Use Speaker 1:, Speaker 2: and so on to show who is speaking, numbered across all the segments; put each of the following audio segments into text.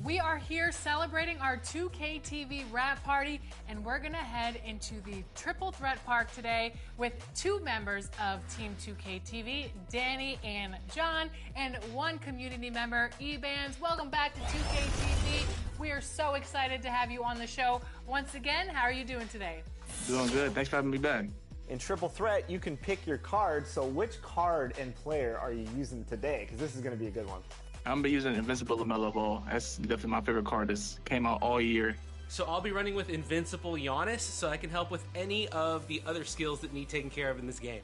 Speaker 1: We are here celebrating our 2K TV wrap party, and we're going to head into the Triple Threat Park today with two members of Team 2K TV, Danny and John, and one community member, Ebans. Welcome back to 2K TV. We are so excited to have you on the show. Once again, how are you doing today?
Speaker 2: Doing good. Thanks for having me back.
Speaker 3: In Triple Threat, you can pick your card. So which card and player are you using today? Because this is going to be a good one.
Speaker 2: I'm going to be using Invincible LaMelo Ball. That's definitely my favorite card. This came out all year.
Speaker 4: So I'll be running with Invincible Giannis, so I can help with any of the other skills that need taken care of in this game.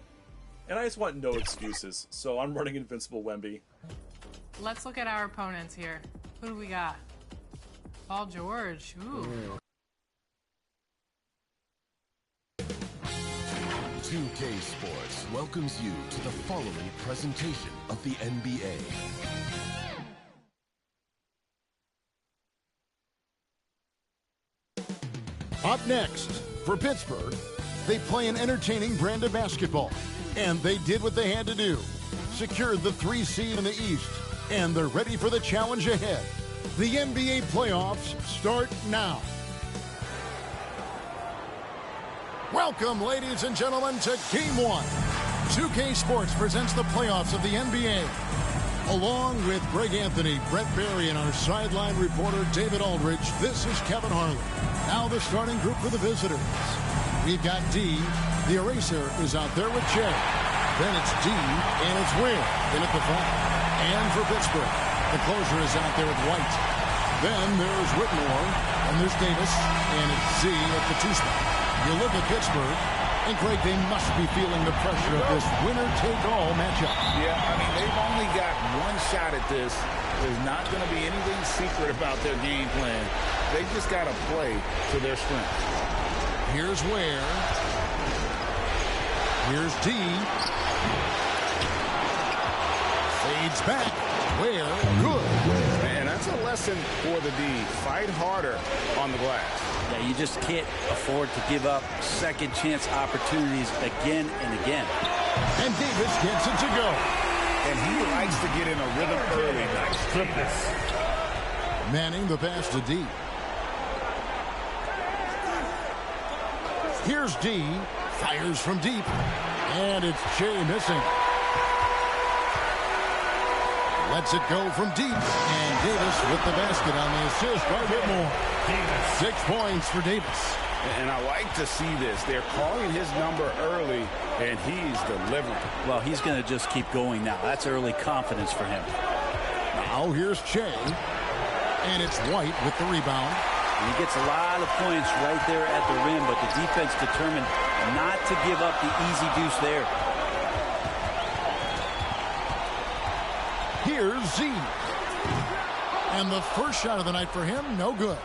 Speaker 5: And I just want no excuses, so I'm running Invincible Wemby.
Speaker 1: Let's look at our opponents here. Who do we got? Paul George. Ooh.
Speaker 6: 2K Sports welcomes you to the following presentation of the NBA.
Speaker 7: Up next, for Pittsburgh, they play an entertaining brand of basketball. And they did what they had to do. Secured the 3 seed in the East. And they're ready for the challenge ahead. The NBA playoffs start now. Welcome, ladies and gentlemen, to Game 1. 2K Sports presents the playoffs of the NBA. Along with Greg Anthony, Brett Barry, and our sideline reporter, David Aldridge, this is Kevin Harlan. Now the starting group for the visitors. We've got D. The eraser is out there with Jay. Then it's D, and it's Ware in at the 5. And for Pittsburgh, the closer is out there with White. Then there's Whitmore, and there's Davis, and it's Z at the 2 spot. You look at Pittsburgh, and Greg, they must be feeling the pressure of this winner-take-all matchup.
Speaker 8: Yeah, I mean, they've only got one shot at this. There's not going to be anything secret about their game plan. They just got to play to their strengths.
Speaker 7: Here's Ware. Here's D. Fades back. Ware, good.
Speaker 8: And that's a lesson for the D. Fight harder on the glass.
Speaker 9: Yeah, you just can't afford to give up second chance opportunities again and again.
Speaker 7: And Davis gets it to go.
Speaker 8: And he likes to get in a rhythm early. Nice triples.
Speaker 7: Manning the pass to D. Here's D. Fires from deep. And it's Jay missing. Lets it go from deep. And Davis with the basket on the assist by Whitmore. 6 points for Davis.
Speaker 8: And I like to see this. They're calling his number early, and he's delivering.
Speaker 9: Well, he's going to just keep going now. That's early confidence for him.
Speaker 7: Now here's Che. And it's White with the rebound.
Speaker 9: And he gets a lot of points right there at the rim, but the defense determined not to give up the easy deuce there.
Speaker 7: Here's Z. And the first shot of the night for him, no good.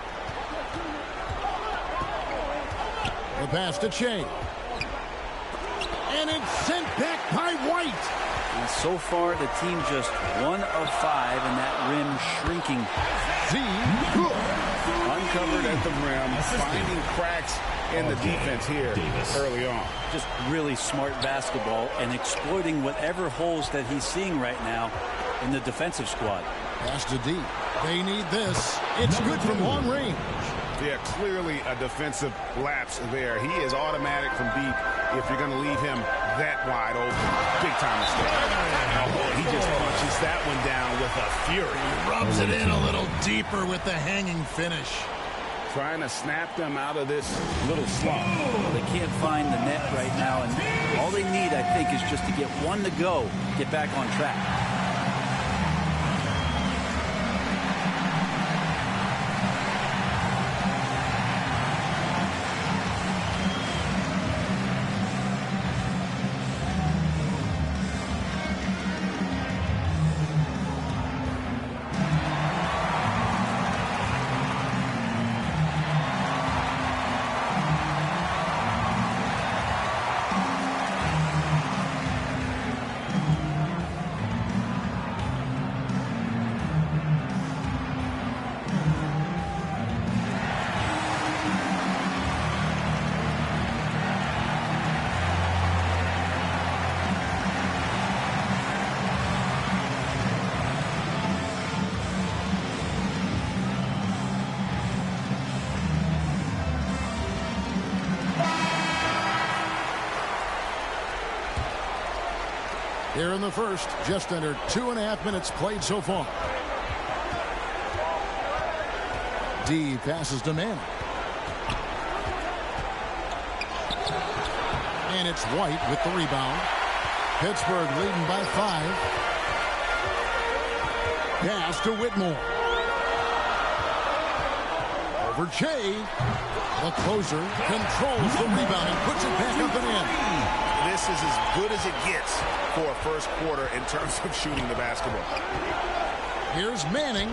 Speaker 7: The pass to Che. And it's sent back by White.
Speaker 9: And so far, the team just 1 of 5, and that rim shrinking.
Speaker 7: Z, good.
Speaker 8: Uncovered at the rim, finding cracks in the defense here early on.
Speaker 9: Just really smart basketball and exploiting whatever holes that he's seeing right now in the defensive squad.
Speaker 7: Pass to D. They need this. It's good from long range.
Speaker 8: Yeah, clearly a defensive lapse there. He is automatic from deep if you're going to leave him that wide open. Big time mistake. Oh, boy, he just punches that one down with a fury.
Speaker 7: He rubs it in a little deeper with the hanging finish.
Speaker 8: Trying to snap them out of this little slump.
Speaker 9: Well, they can't find the net right now, and all they need, I think, is just to get one to go, get back on track.
Speaker 7: Here in the first, just under 2.5 minutes played so far. D passes to Manning. And it's White with the rebound. Pittsburgh leading by 5. Pass to Whitmore. Over Jay. The closer controls the rebound and puts it back up and in.
Speaker 8: This is as good as it gets for a first quarter in terms of shooting the basketball.
Speaker 7: Here's Manning.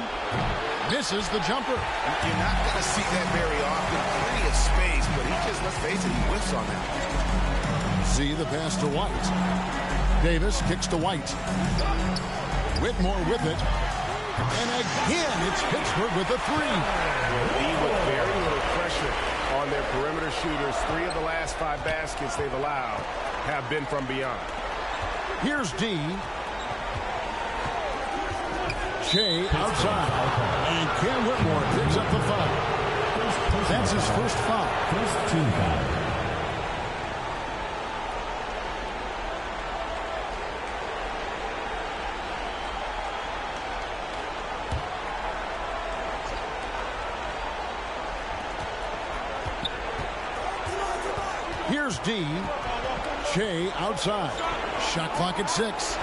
Speaker 7: Misses the jumper.
Speaker 8: You're not going to see that very often. Plenty of space, but he just, let's face it, he whiffs on that.
Speaker 7: See the pass to White. Davis kicks to White. Whitmore with it. And again, it's Pittsburgh with a 3.
Speaker 8: With very little pressure on their perimeter shooters. 3 of the last 5 baskets they've allowed have been from beyond.
Speaker 7: Here's D. Shea outside. And Cam Whitmore picks up the foul. That's his first foul.
Speaker 10: First team foul.
Speaker 7: Here's D. Shea outside. Shot clock at 6.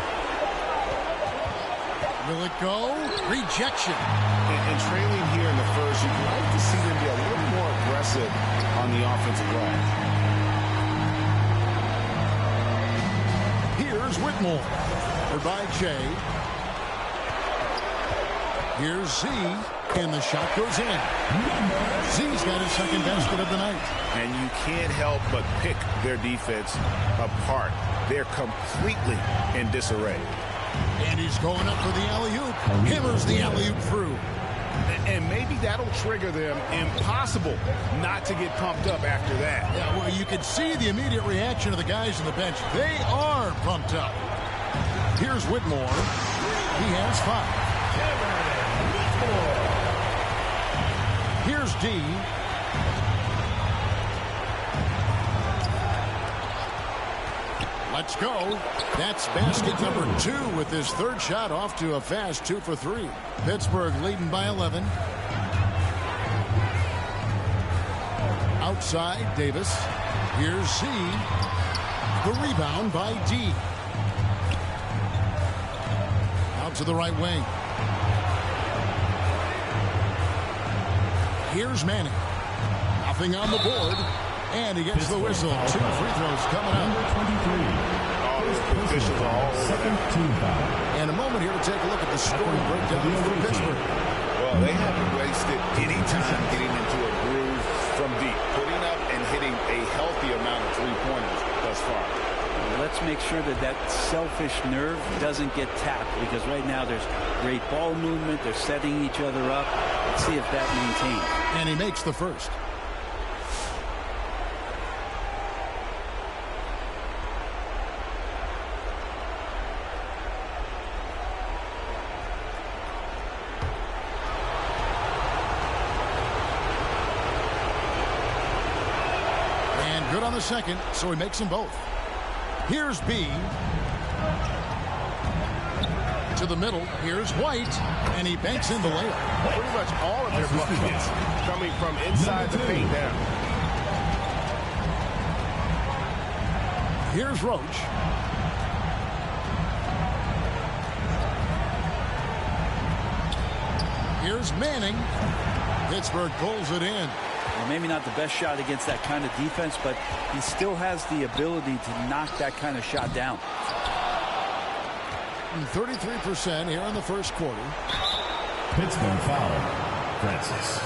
Speaker 7: Will it go? Rejection.
Speaker 8: And trailing here in the first, you'd like to see them be a little more aggressive on the offensive glass.
Speaker 7: Here's Whitmore. By Shea. Here's Z. And the shot goes in. Z's got his second basket of the night.
Speaker 8: And you can't help but pick their defense apart. They're completely in disarray.
Speaker 7: And he's going up for the alley-oop. Hammers the alley-oop through.
Speaker 8: And maybe that'll trigger them. Impossible not to get pumped up after that.
Speaker 7: Yeah, well, you can see the immediate reaction of the guys on the bench. They are pumped up. Here's Whitmore. He has 5. Here's D. Let's go. That's basket number 2 with his third shot off to a fast 2 for 3. Pittsburgh leading by 11. Outside, Davis. Here's C. The rebound by D. Out to the right wing. Here's Manning. Nothing on the board. And he gets the whistle. 2 free throws coming up.
Speaker 8: Officials are all
Speaker 10: second team foul.
Speaker 7: And a moment here to take a look at the scoring breakdown for Pittsburgh.
Speaker 8: Well, they haven't wasted any time getting into a groove from deep, putting up and hitting a healthy amount of 3-pointers thus far.
Speaker 9: Let's make sure that that selfish nerve doesn't get tapped, because right now there's great ball movement. They're setting each other up. Let's see if that maintains.
Speaker 7: And he makes the first. And good on the second, so he makes them both. Here's B. To the middle. Here's White. And he banks in the layup.
Speaker 8: Pretty much all of their buckets coming from inside the paint down.
Speaker 7: Here's Roach. Here's Manning. Pittsburgh pulls it in.
Speaker 9: Well, maybe not the best shot against that kind of defense, but he still has the ability to knock that kind of shot down.
Speaker 7: 33% here in the first quarter.
Speaker 10: Pittsburgh foul. Francis.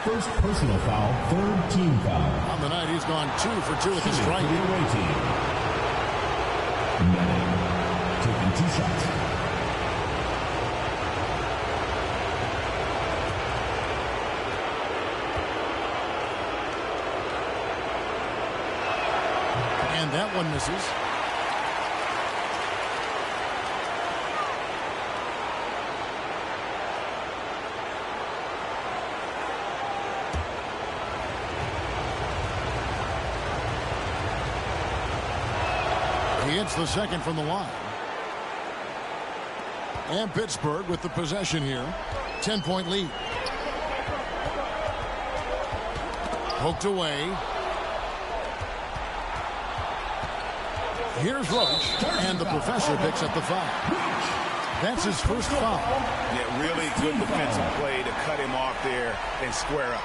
Speaker 10: First personal foul, third team foul.
Speaker 7: On the night, he's gone 2 for 2 with the strike.
Speaker 10: The away team. Manning taking 2 shots.
Speaker 7: And that one misses. He hits the second from the line. And Pittsburgh with the possession here. 10-point lead. Poked away. Here's Roach, and the professor picks up the foul. That's his first foul.
Speaker 8: Yeah, really good defensive play to cut him off there and square up.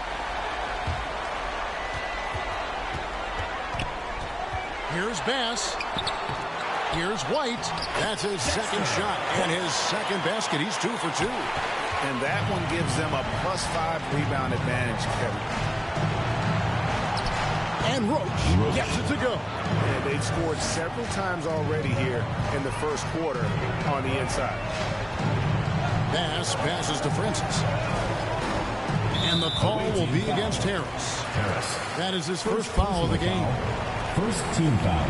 Speaker 7: Here's Bass. Here's White. That's his second shot and his second basket. He's 2 for 2.
Speaker 8: And that one gives them a +5 rebound advantage, Kevin.
Speaker 7: And Roach gets it to go.
Speaker 8: And they've scored several times already here in the first quarter on the inside.
Speaker 7: Bass passes to Francis. And the call will be against Harris. That is his first foul of the game.
Speaker 10: First team foul.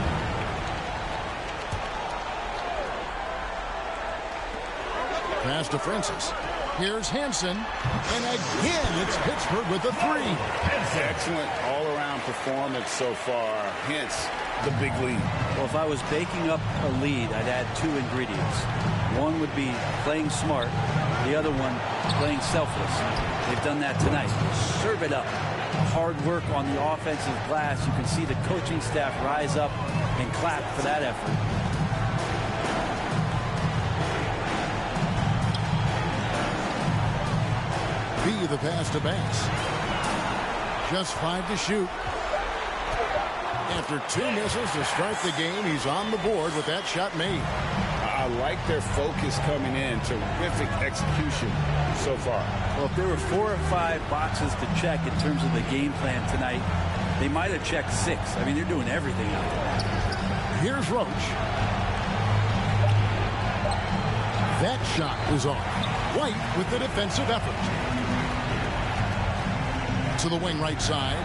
Speaker 7: Pass to Francis. Here's Hansen. And again, it's Pittsburgh with the 3.
Speaker 8: Excellent all-around performance so far. Hence, the big lead.
Speaker 9: Well, if I was baking up a lead, I'd add 2 ingredients. One would be playing smart. The other one, playing selfless. They've done that tonight. Serve it up. Hard work on the offensive glass. You can see the coaching staff rise up and clap for that effort.
Speaker 7: B, the pass to Bass. Just 5 to shoot. After 2 misses to start the game, he's on the board with that shot made.
Speaker 8: I like their focus coming in. Terrific execution so far.
Speaker 9: Well, if there were 4 or 5 boxes to check in terms of the game plan tonight, they might have checked 6. I mean, they're doing everything out there.
Speaker 7: Here's Roach. That shot is off. White with the defensive effort. To the wing right side.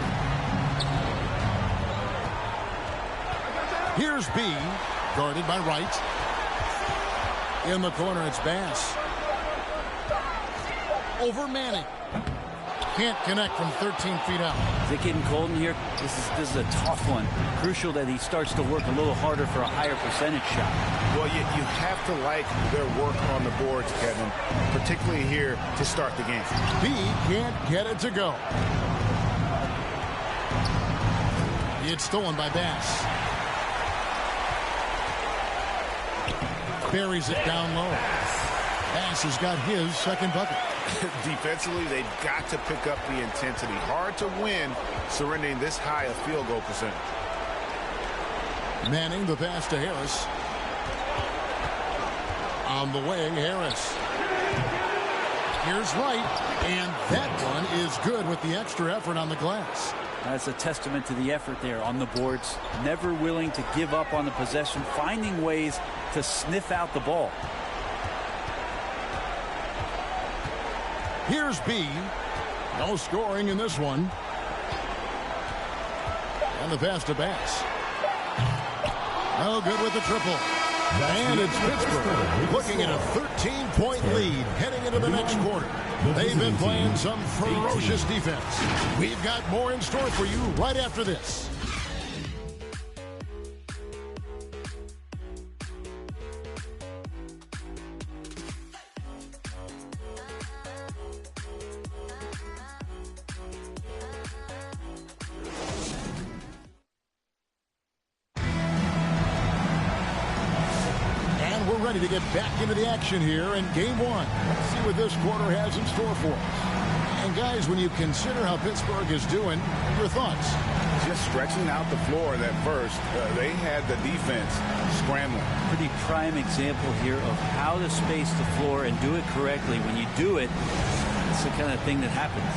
Speaker 7: Here's B, guarded by Wright. In the corner, it's Bass. Over Manning. Can't connect from 13 feet out.
Speaker 9: Is it getting cold in here? This is a tough one. Crucial that he starts to work a little harder for a higher percentage shot.
Speaker 8: Well, you have to like their work on the boards, Kevin, particularly here to start the game.
Speaker 7: B can't get it to go. It's stolen by Bass. Buries it down low. Bass has got his second bucket.
Speaker 8: Defensively, they've got to pick up the intensity. Hard to win surrendering this high a field goal percentage.
Speaker 7: Manning the pass to Harris. On the wing, Harris. Here's Wright, and that one is good with the extra effort on the glass.
Speaker 9: That's a testament to the effort there on the boards. Never willing to give up on the possession, finding ways to sniff out the ball.
Speaker 7: Here's B. No scoring in this one. And the pass to Bass. No good with the triple. And it's Pittsburgh looking at a 13-point lead heading into the next quarter. They've been playing some ferocious defense. We've got more in store for you right after this. Ready to get back into the action here in game 1. Let's see what this quarter has in store for us. And guys, when you consider how Pittsburgh is doing, your thoughts?
Speaker 8: Just stretching out the floor that first. They had the defense scrambling.
Speaker 9: Pretty prime example here of how to space the floor and do it correctly. When you do it, it's the kind of thing that happens.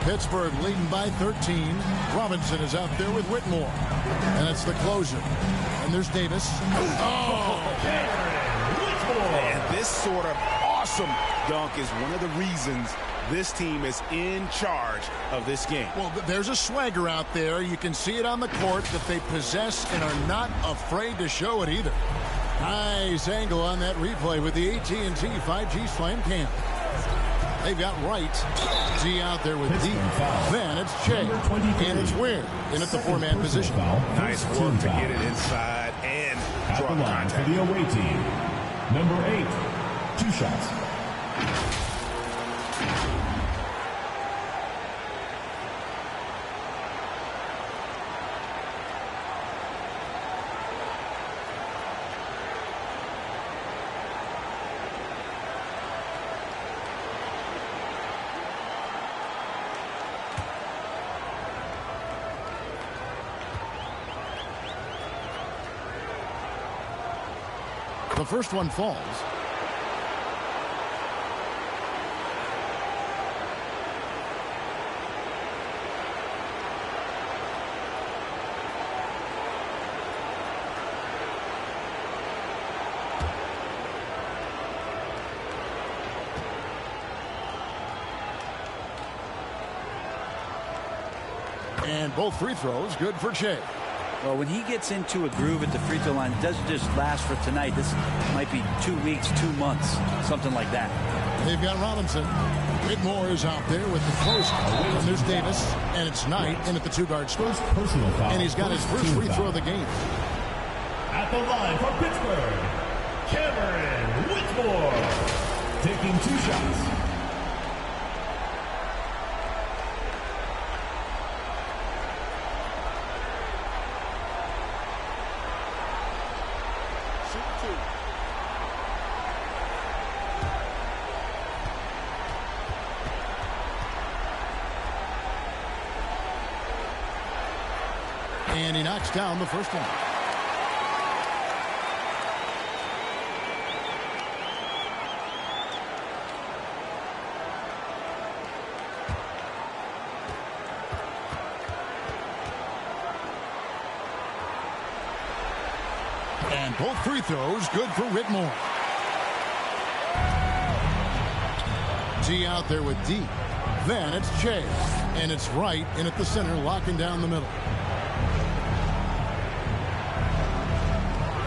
Speaker 7: Pittsburgh leading by 13. Robinson is out there with Whitmore. And it's the closer. And there's Davis. Oh!
Speaker 8: And this sort of awesome dunk is one of the reasons this team is in charge of this game.
Speaker 7: Well, there's a swagger out there. You can see it on the court that they possess and are not afraid to show it either. Nice angle on that replay with the AT&T 5G Slam Cam. They've got Wright. G out there with D. Then it's Che. And it's Weir in at the 4-man position.
Speaker 8: Nice work to get it inside and draw the contact.
Speaker 10: For the away team. Number 8, 2 shots.
Speaker 7: The first one falls. And both free throws good for Che.
Speaker 9: Well, when he gets into a groove at the free throw line, it doesn't just last for tonight. This might be 2 weeks, 2 months, something like that.
Speaker 7: They've got Robinson. Whitmore is out there with the close. And there's Davis, and it's Knight in at the 2-guard spot.
Speaker 10: Personal foul.
Speaker 7: And he's got his first free throw of the game.
Speaker 10: At the line for Pittsburgh, Cameron Whitmore, taking 2 shots.
Speaker 7: And he knocks down the first one. And both free throws good for Whitmore. D out there with D. Then it's Che. And it's Wright in at the center, locking down the middle.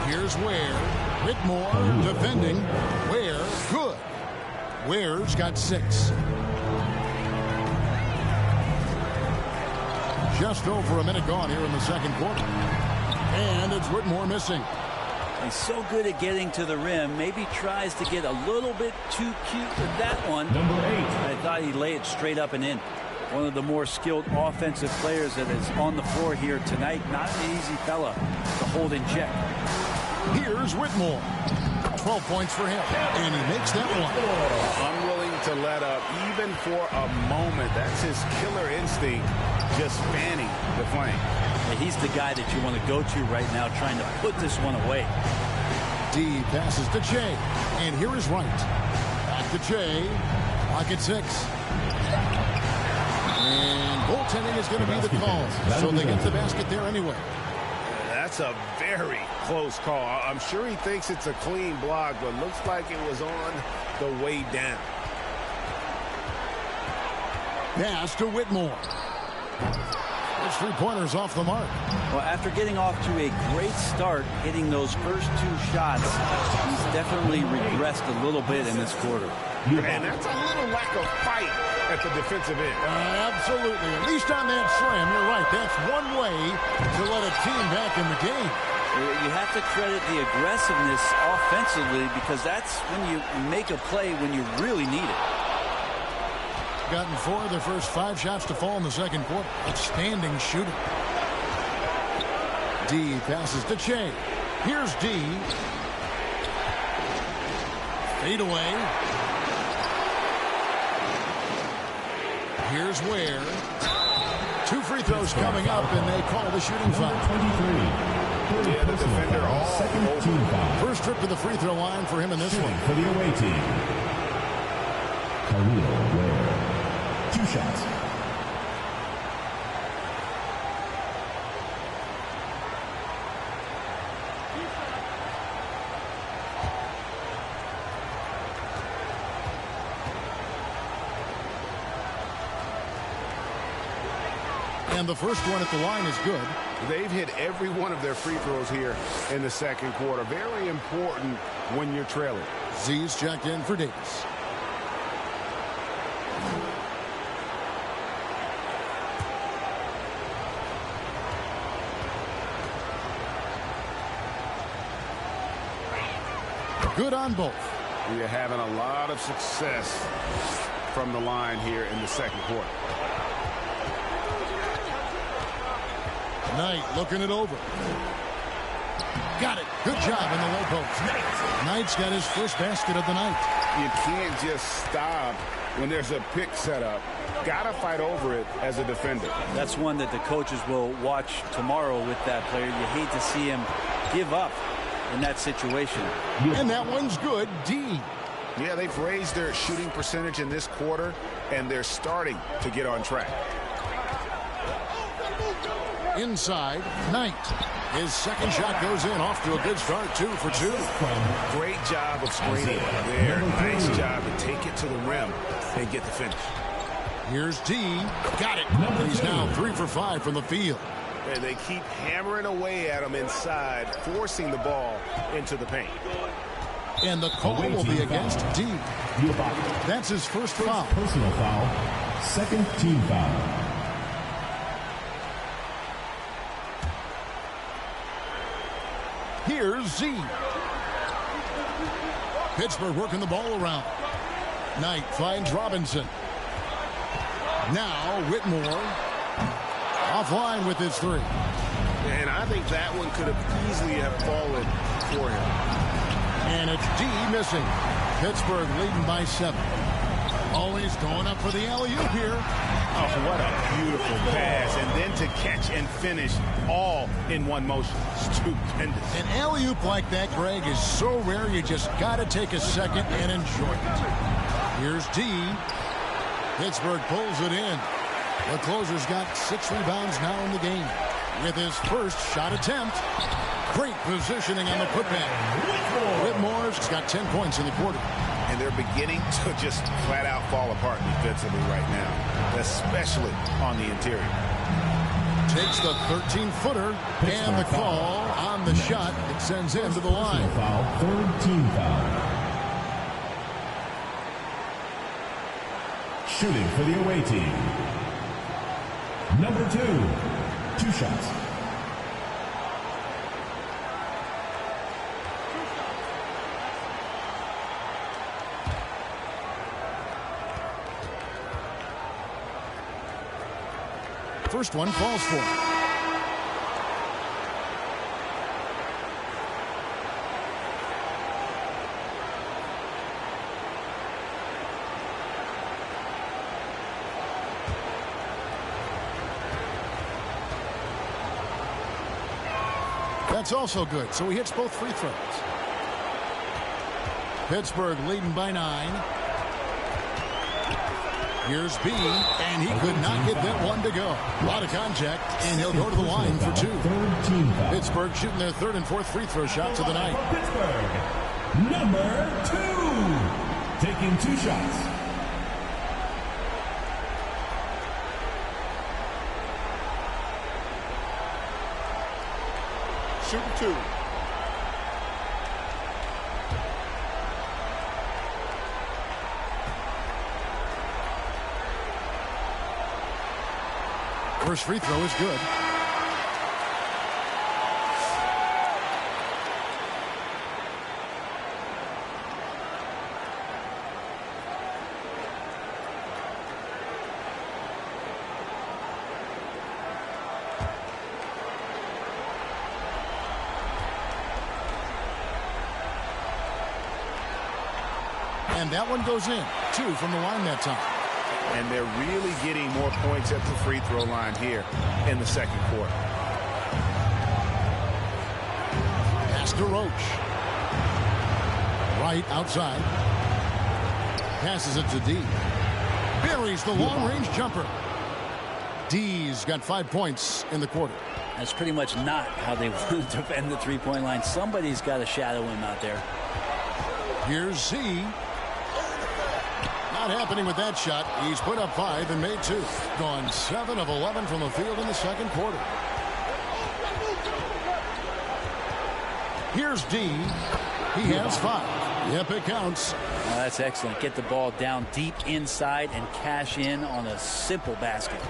Speaker 7: Here's Ware. Whitmore defending. Ware, good. Ware's got 6. Just over a minute gone here in the second quarter. And it's Whitmore missing.
Speaker 9: He's so good at getting to the rim. Maybe tries to get a little bit too cute with that one.
Speaker 10: Number 8.
Speaker 9: I thought he'd lay it straight up and in. One of the more skilled offensive players that is on the floor here tonight. Not an easy fella to hold in check.
Speaker 7: Here's Whitmore. 12 points for him. And he makes that one.
Speaker 8: Unwilling to let up even for a moment. That's his killer instinct, just fanning the flame.
Speaker 9: Yeah, he's the guy that you want to go to right now, trying to put this one away.
Speaker 7: D passes to Che. And here is Wright. Back to Che. Clock at 6. And goaltending is going to be the call. So they get the basket there anyway.
Speaker 8: That's a very close call. I'm sure he thinks it's a clean block, but looks like it was on the way down.
Speaker 7: Pass to Whitmore. Those 3-pointers off the mark.
Speaker 9: Well, after getting off to a great start, hitting those first 2 shots, he's definitely regressed a little bit in this quarter.
Speaker 8: And that's a little lack of fight at the defensive end.
Speaker 7: Absolutely. At least on that slam, you're right. That's one way to let a team back in the game.
Speaker 9: You have to credit the aggressiveness offensively, because that's when you make a play when you really need it.
Speaker 7: Gotten 4 of their first 5 shots to fall in the second quarter. Outstanding shooting. D passes to Che. Here's D. Fade away. Here's Ware. 2 free throws coming up, and they call the shooting foul.
Speaker 10: 23.
Speaker 8: Yeah, the defender all
Speaker 10: Second team foul.
Speaker 7: First trip to the free throw line for him in this one.
Speaker 10: For the away team, Khalil Ware. 2 shots.
Speaker 7: And the first one at the line is good.
Speaker 8: They've hit every one of their free throws here in the second quarter. Very important when you're trailing.
Speaker 7: Z's checked in for Davis. Good on both.
Speaker 8: We are having a lot of success from the line here in the second quarter.
Speaker 7: Knight looking it over. Got it. Good job in the low post. Knight's got his first basket of the night.
Speaker 8: You can't just stop when there's a pick set up. Gotta fight over it as a defender.
Speaker 9: That's one that the coaches will watch tomorrow with that player. You hate to see him give up in that situation.
Speaker 7: And that one's good. D.
Speaker 8: Yeah, they've raised their shooting percentage in this quarter, and they're starting to get on track.
Speaker 7: Inside, Knight. His second shot goes in, off to a good start, 2 for 2.
Speaker 8: Great job of screening there. Nice job to take it to the rim and get the finish.
Speaker 7: Here's D. Got it. He's now 3 for 5 from the field.
Speaker 8: And they keep hammering away at him inside, forcing the ball into the paint.
Speaker 7: And the call will be against D. That's his first foul.
Speaker 10: Personal foul. Second team foul.
Speaker 7: Here's Z. Pittsburgh working the ball around. Knight finds Robinson. Now Whitmore offline with his 3.
Speaker 8: And I think that one could have easily have fallen for him.
Speaker 7: And it's D missing. Pittsburgh leading by 7. Always going up for the alley-oop here.
Speaker 8: Oh, what a beautiful pass. And then to catch and finish all in one motion. Stupendous.
Speaker 7: An alley-oop like that, Greg, is so rare you just got to take a second and enjoy it. Here's D. Pittsburgh pulls it in. The closer's got 6 rebounds now in the game. With his first shot attempt. Great positioning on the putback. Whitmore's got 10 points in the quarter.
Speaker 8: And they're beginning to just flat out fall apart defensively right now, especially on the interior.
Speaker 7: Takes the 13-footer, and the call on the shot. It sends him to the line.
Speaker 10: Foul. Third team foul. Shooting for the away team. Number 2. 2 shots.
Speaker 7: First one falls for him. That's also good, so he hits both free throws. Pittsburgh leading by 9. Here's B, and he could not get that one to go. A lot of contact, and he'll go to the line for 2. Pittsburgh shooting their 3rd and 4th free throw shots of the night.
Speaker 10: Pittsburgh, number 2, taking 2 shots.
Speaker 8: Shooting 2.
Speaker 7: First free throw is good. And that one goes in. 2 from the line that time.
Speaker 8: And they're really getting more points at the free throw line here in the second quarter.
Speaker 7: Pass to Roach. Right outside. Passes it to D. Buries the long-range jumper. D's got 5 points in the quarter.
Speaker 9: That's pretty much not how they want to defend the three-point line. Somebody's got to shadow him out there.
Speaker 7: Here's Z. Not happening with that shot. He's put up 5 and made 2. Gone 7 of 11 from the field in the second quarter. Here's D. He has 5. Yep, it counts.
Speaker 9: Oh, that's excellent. Get the ball down deep inside and cash in on a simple basket.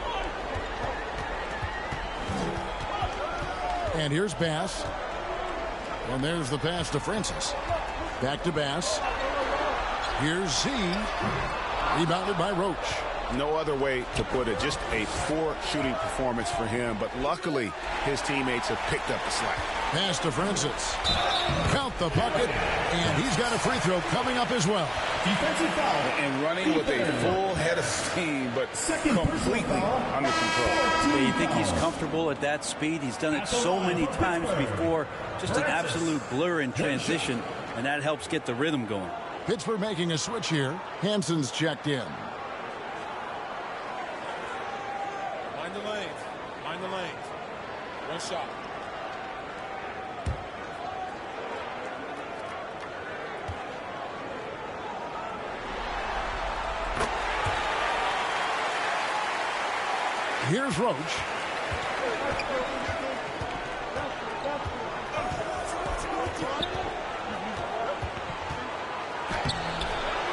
Speaker 7: And here's Bass. And there's the pass to Francis. Back to Bass. Here's Z. Rebounded by Roach.
Speaker 8: No other way to put it. Just a poor shooting performance for him. But luckily, his teammates have picked up the slack.
Speaker 7: Pass to Francis. Count the bucket. And he's got a free throw coming up as well.
Speaker 10: Defensive foul.
Speaker 8: And running with a full head of steam, but completely under control.
Speaker 9: Yeah, you think he's comfortable at that speed? He's done it so many times before. Just an absolute blur in transition, and that helps get the rhythm going.
Speaker 7: Pittsburgh making a switch here. Hampson's checked in.
Speaker 5: Mind the lanes. Mind the lanes. One shot.
Speaker 7: Here's Roach.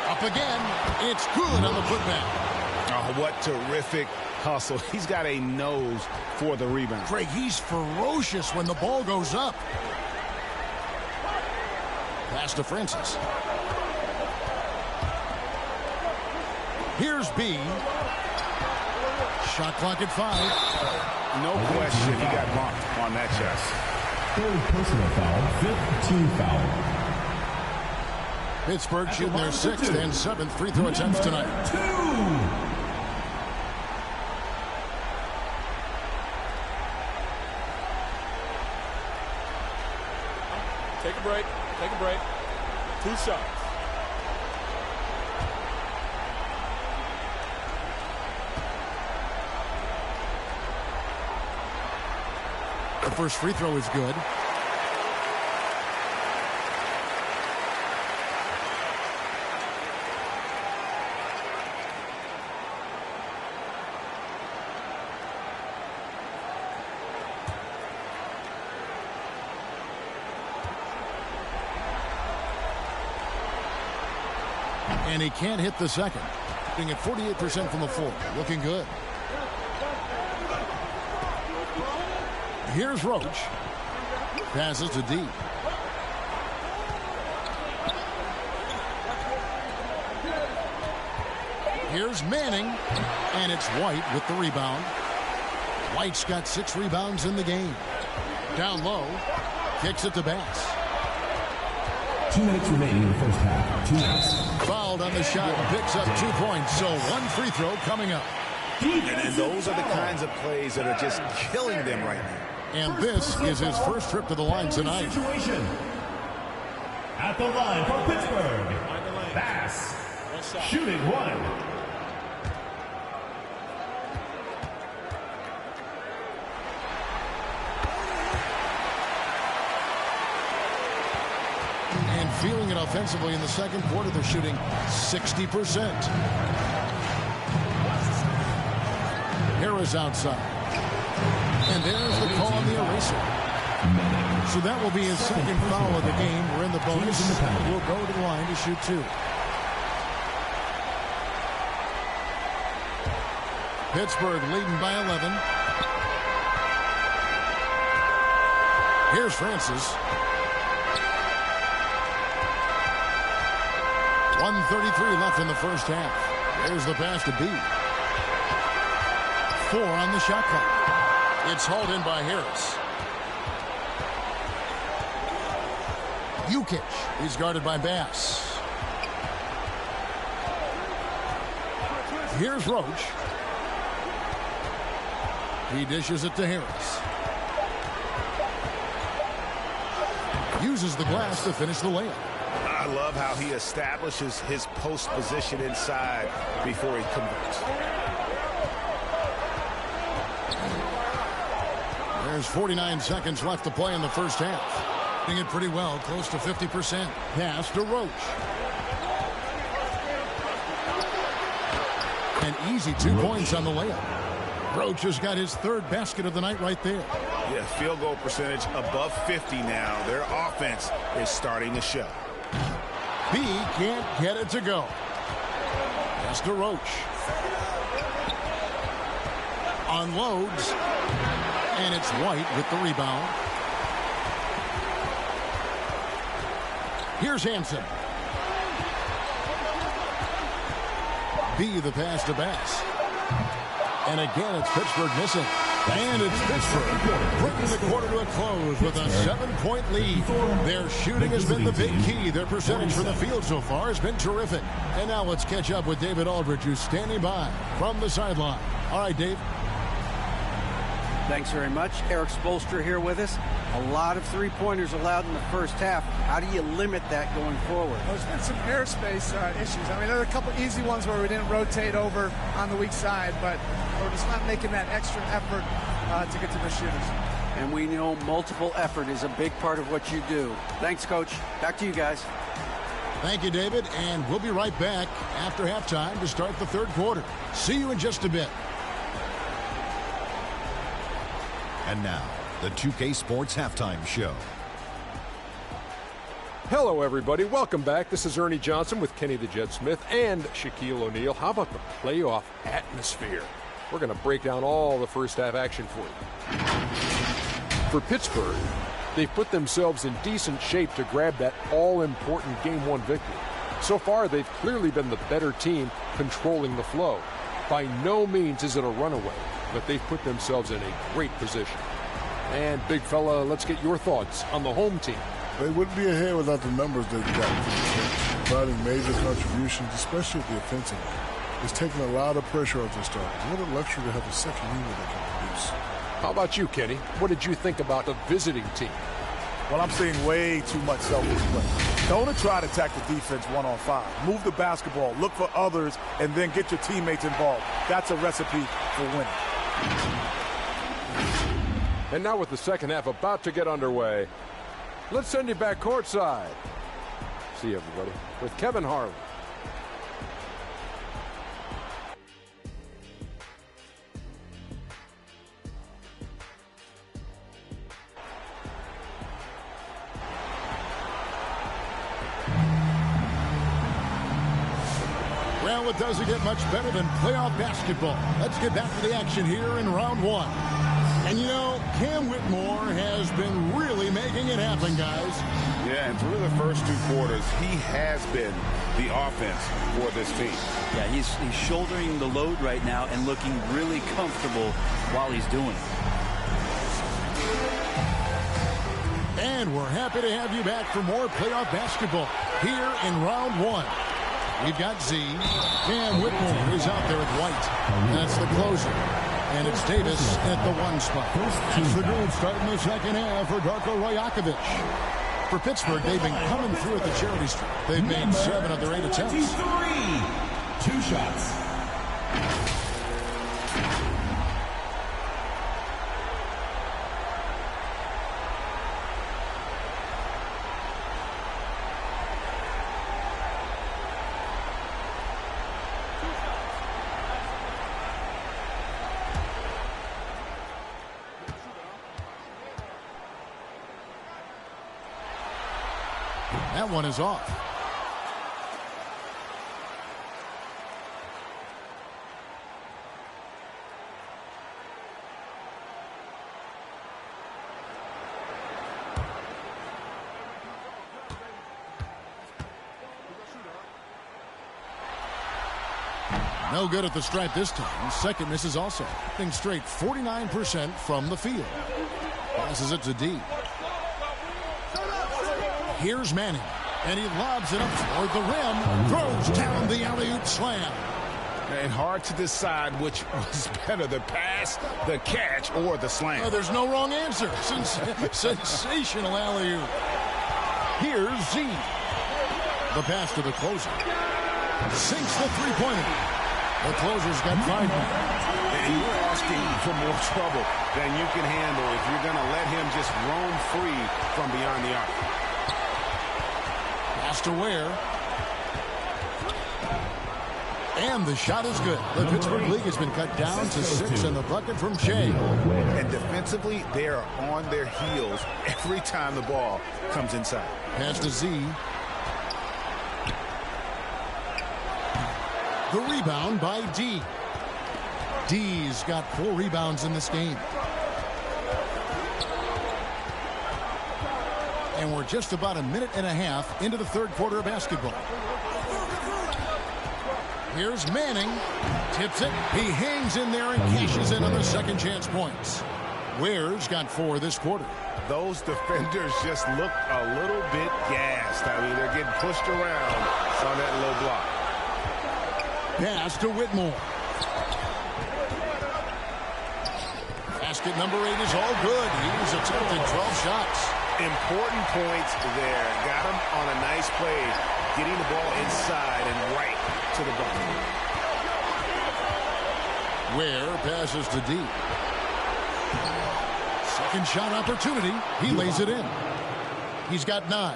Speaker 7: Up again. It's good on the putback.
Speaker 8: Oh, what terrific hustle. He's got a nose for the rebound.
Speaker 7: Greg, he's ferocious when the ball goes up. Pass to Francis. Here's B. Shot clock at 5.
Speaker 8: No question, he got marked on that shot.
Speaker 10: Third personal foul, fifth team foul.
Speaker 7: Pittsburgh shooting their 6th and 7th free throw attempts tonight.
Speaker 10: 2.
Speaker 5: Take a break. Take a break. 2 shots.
Speaker 7: The first free throw is good. And he can't hit the second. Being at 48% from the floor. Looking good. Here's Roach. Passes to D. Here's Manning. And it's White with the rebound. White's got 6 rebounds in the game. Down low. Kicks it to Bass.
Speaker 10: 2 minutes remaining in the first half. 2 minutes.
Speaker 7: Fouled on the shot. Picks up 2 points. So 1 free throw coming up.
Speaker 8: And those are the kinds of plays that are just killing them right now.
Speaker 7: And this is his first trip to the line tonight.
Speaker 10: Situation. At the line for Pittsburgh. Bass. Shooting 1.
Speaker 7: And feeling it offensively in the second quarter, they're shooting 60%. Harris outside. And there's the call on the eraser. So that will be his second foul of the game. We're in the bonus. We'll go to the line to shoot 2. Pittsburgh leading by 11. Here's Francis. 1:33 left in the first half. There's the pass to B. 4 on the shot clock. It's hauled in by Harris. Jukic is guarded by Bass. Here's Roach. He dishes it to Harris. Uses the glass to finish the layup.
Speaker 8: I love how he establishes his post position inside before he converts.
Speaker 7: There's 49 seconds left to play in the first half. Doing it pretty well, close to 50%. Pass to Roach. An easy 2 points on the layup. Roach has got his 3rd basket of the night right there.
Speaker 8: Yeah, field goal percentage above 50 now. Their offense is starting to show.
Speaker 7: B can't get it to go. Pass to Roach. Unloads. And it's White with the rebound. Here's Hansen. B, the pass to Bass. And again, it's Pittsburgh missing. And it's Pittsburgh bringing the quarter to a close with a 7-point lead. Their shooting has been the big key. Their percentage from the field so far has been terrific. And now let's catch up with David Aldridge, who's standing by from the sideline. All right, Dave.
Speaker 9: Thanks very much. Eric Spoelstra here with us. A lot of three-pointers allowed in the first half. How do you limit that going forward?
Speaker 11: Well, there's been some airspace issues. I mean, there are a couple easy ones where we didn't rotate over on the weak side, but we're just not making that extra effort to get to the shooters.
Speaker 9: And we know multiple effort is a big part of what you do. Thanks, Coach. Back to you guys.
Speaker 7: Thank you, David. And we'll be right back after halftime to start the third quarter. See you in just a bit.
Speaker 6: And now, the 2K Sports Halftime Show.
Speaker 12: Hello, everybody. Welcome back. This is Ernie Johnson with Kenny the Jet Smith and Shaquille O'Neal. How about the playoff atmosphere? We're going to break down all the first half action for you. For Pittsburgh, they've put themselves in decent shape to grab that all-important Game 1 victory. So far, they've clearly been the better team controlling the flow. By no means is it a runaway, but they've put themselves in a great position. And, big fella, let's get your thoughts on the home team.
Speaker 13: They wouldn't be ahead without the numbers they've got, providing major contributions, especially at the offensive end. It's taking a lot of pressure off the starters. What a luxury to have a second unit that can produce.
Speaker 12: How about you, Kenny? What did you think about the visiting team?
Speaker 14: Well, I'm seeing way too much selfish play. Don't try to attack the defense 1-on-5. Move the basketball, look for others, and then get your teammates involved. That's a recipe for winning.
Speaker 12: And now with the second half about to get underway, let's send you back courtside. See you, everybody, with Kevin Harlan.
Speaker 7: Well, it doesn't get much better than playoff basketball. Let's get back to the action here in round one. And, you know, Cam Whitmore has been really making it happen, guys.
Speaker 8: Yeah, and through the first two quarters, he has been the offense for this team.
Speaker 9: Yeah, he's shouldering the load right now and looking really comfortable while he's doing it.
Speaker 7: And we're happy to have you back for more playoff basketball here in round one. We've got Z. Cam Whitmore is out there at White. That's the closer. And it's Davis at the one spot. It's the Gold starting the second half for Darko Rajakovic. For Pittsburgh, they've been coming through at the charity stripe. They've made 7 of their 8 attempts.
Speaker 10: 2 shots.
Speaker 7: That one is off. No good at the stripe this time. Second misses also. Things straight 49% from the field. Passes it to D. Here's Manning, and he lobs it up toward the rim, throws down the alley-oop slam.
Speaker 8: And hard to decide which was better, the pass, the catch, or the slam.
Speaker 7: Oh, there's no wrong answer. Sensational alley-oop. Here's Z. The pass to the closer. Sinks the three-pointer. The closer's got 5 men.
Speaker 8: And you're asking for more trouble than you can handle if you're going to let him just roam free from beyond the arc.
Speaker 7: Pass to Ware. And the shot is good. The Pittsburgh League has been cut down to 6 and the bucket from Shea.
Speaker 8: And defensively, they are on their heels every time the ball comes inside.
Speaker 7: Pass to Z. The rebound by D. D's got 4 rebounds in this game. And we're just about a minute and a half into the third quarter of basketball. Here's Manning. Tips it. He hangs in there and cashes in on the second chance points. Ware's got 4 this quarter.
Speaker 8: Those defenders just look a little bit gassed. I mean, they're getting pushed around on that low block.
Speaker 7: Pass to Whitmore. Basket number 8 is all good. He's attempted 12 shots.
Speaker 8: Important points there. Got him on a nice play, getting the ball inside and right to the bucket.
Speaker 7: Ware passes to D. Second shot opportunity. He lays it in. He's got 9.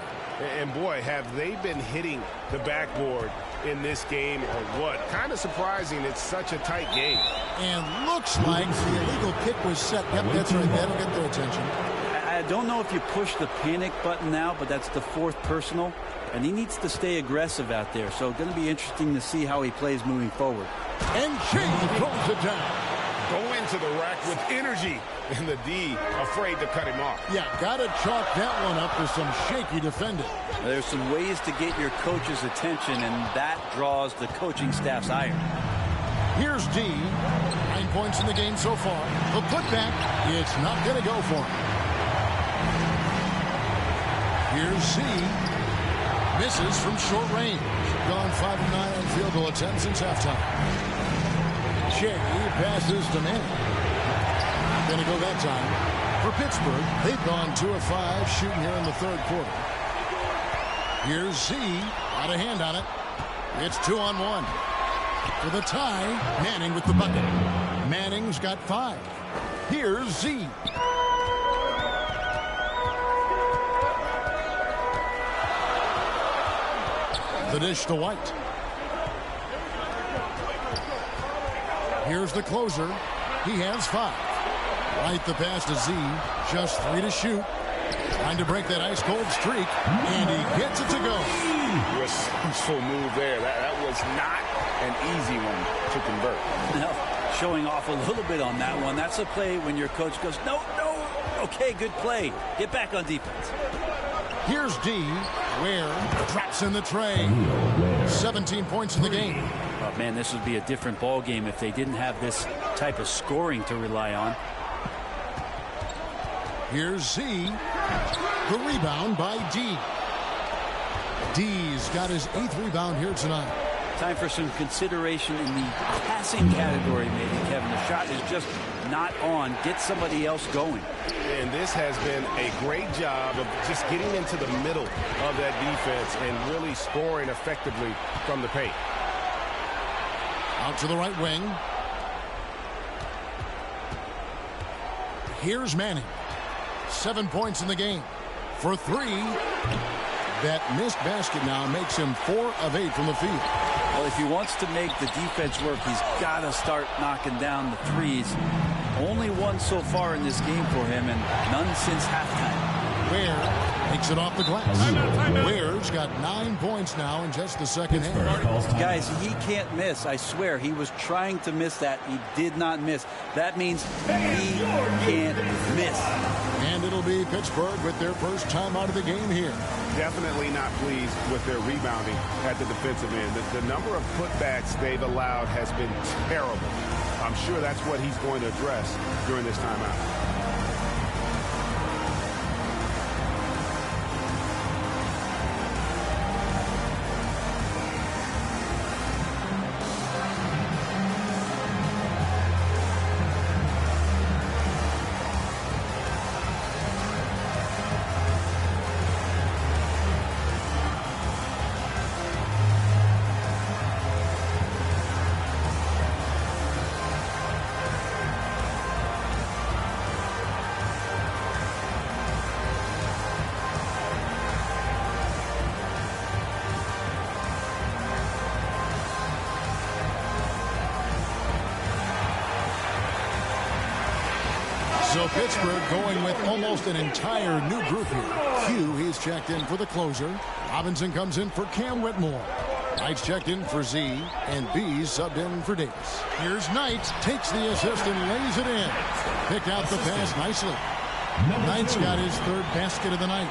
Speaker 8: And boy, have they been hitting the backboard in this game or what? Kind of surprising. It's such a tight game.
Speaker 7: And looks like the illegal kick was set. Yep, that's right. That'll get their attention.
Speaker 9: I don't know if you push the panic button now, but that's the 4th personal. And he needs to stay aggressive out there. So going to be interesting to see how he plays moving forward.
Speaker 7: And Shane throws it down.
Speaker 8: Go into the rack with energy. And the D afraid to cut him off.
Speaker 7: Yeah, got to chalk that one up for some shaky defending.
Speaker 9: There's some ways to get your coach's attention, and that draws the coaching staff's ire.
Speaker 7: Here's D. 9 points in the game so far. The putback, it's not going to go for him. Here's C. Misses from short range. Gone 5 of 9 on field goal attempts since halftime. Shea passes to Manning. Going to go that time. For Pittsburgh, they've gone 2 of 5 shooting here in the third quarter. Here's Z. Got a hand on it. It's 2-on-1. For the tie, Manning with the bucket. Manning's got 5. Here's Z. The dish to White. Here's the closer. He has 5. Right the pass to Z. Just 3 to shoot. Trying to break that ice-cold streak. And he gets it to go.
Speaker 8: Resourceful move there. That was not an easy one to convert.
Speaker 9: Now, showing off a little bit on that one. That's a play when your coach goes, no. Okay, good play. Get back on defense.
Speaker 7: Here's D. Ware drops in the tray. 17 points in the game.
Speaker 9: Oh, man, this would be a different ball game if they didn't have this type of scoring to rely on.
Speaker 7: Here's Z. The rebound by D. D's got his 8th rebound here tonight.
Speaker 9: Time for some consideration in the passing category, maybe, Kevin. The shot is just not on. Get somebody else going.
Speaker 8: And this has been a great job of just getting into the middle of that defense and really scoring effectively from the paint.
Speaker 7: Out to the right wing. Here's Manning. 7 points in the game. For 3. That missed basket now makes him 4 of 8 from the field.
Speaker 9: Well, if he wants to make the defense work, he's got to start knocking down the threes. Only 1 so far in this game for him, and none since halftime.
Speaker 7: Ware takes it off the glass. Ware's got 9 points now in just the second half.
Speaker 9: Guys, he can't miss. I swear, he was trying to miss that. He did not miss. That means he can't miss.
Speaker 7: And it'll be Pittsburgh with their first time out of the game here.
Speaker 8: Definitely not pleased with their rebounding at the defensive end. The number of putbacks they've allowed has been terrible. I'm sure that's what he's going to address during this timeout.
Speaker 7: So Pittsburgh going with almost an entire new group here. Q, he's checked in for the closer. Robinson comes in for Cam Whitmore. Knight's checked in for Z, and B's subbed in for Davis. Here's Knight, takes the assist and lays it in. Picked out the pass nicely. Knight's got his 3rd basket of the night.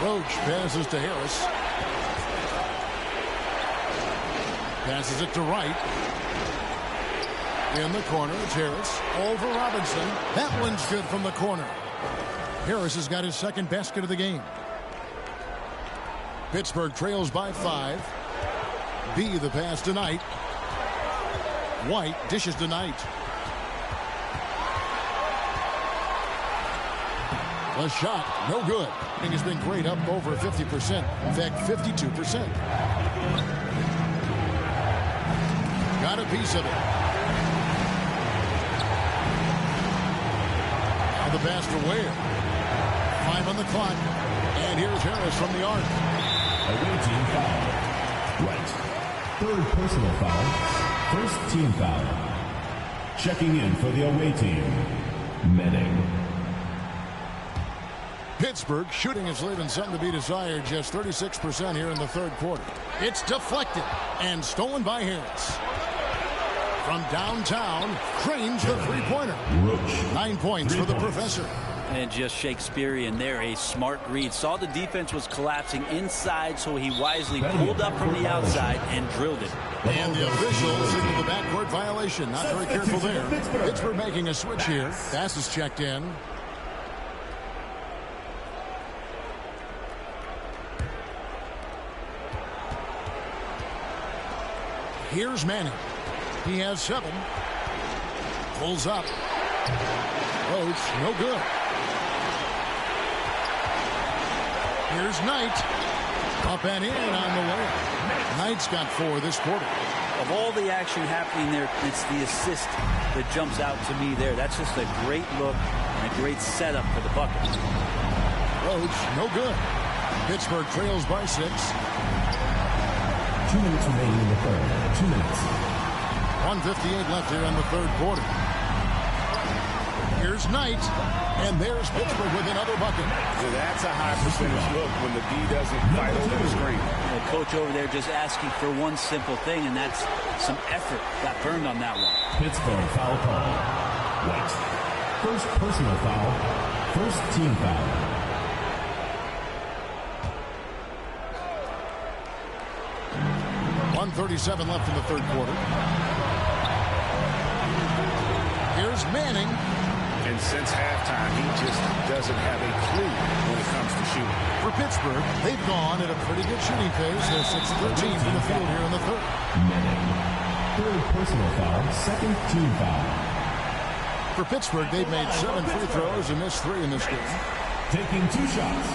Speaker 7: Roach passes to Harris. Passes it to Wright. In the corner, it's Harris. Over Robinson. That one's good from the corner. Harris has got his second basket of the game. Pittsburgh trails by 5. B the pass to Knight. White dishes to Knight. A shot, no good. I think it's been great, up over 50%. In fact, 52%. Got a piece of it. Now the pass to Ware. 5 on the clock. And here's Harris from the arc.
Speaker 10: Away team foul. Right. Third personal foul. First team foul. Checking in for the away team, Manning.
Speaker 7: Pittsburgh shooting is leaving something to be desired. Just 36% here in the third quarter. It's deflected and stolen by Harris. From downtown, cranes the three-pointer. 9 points for the professor.
Speaker 9: And just Shakespearean there, a smart read. Saw the defense was collapsing inside, so he wisely pulled up from the outside and drilled it.
Speaker 7: And the officials into the backcourt violation. Not very careful there. Pittsburgh making a switch here. Pass is checked in. Here's Manning. He has 7. Pulls up. Roach, no good. Here's Knight. Up and in on the way. Knight's got 4 this quarter.
Speaker 9: Of all the action happening there, it's the assist that jumps out to me there. That's just a great look and a great setup for the bucket.
Speaker 7: Roach, no good. Pittsburgh trails by 6.
Speaker 10: 2 minutes remaining in the third. 2 minutes.
Speaker 7: 1:58 left here in the third quarter. Here's Knight, and there's Pittsburgh with another bucket.
Speaker 8: So that's a high percentage look when the D doesn't fight over the screen.
Speaker 9: The coach over there just asking for one simple thing, and that's some effort. Got burned on that one.
Speaker 10: Pittsburgh foul call. White. First personal foul. First team foul.
Speaker 7: .137 left in the third quarter. Here's Manning.
Speaker 8: And since halftime, he just doesn't have a clue when it comes to shooting.
Speaker 7: For Pittsburgh, they've gone at a pretty good shooting pace. They're 6-13 from the field here in the third.
Speaker 10: Manning. Third personal foul. Second team foul.
Speaker 7: For Pittsburgh, they've made 7 free throws and missed 3 in this game.
Speaker 10: Taking 2 shots.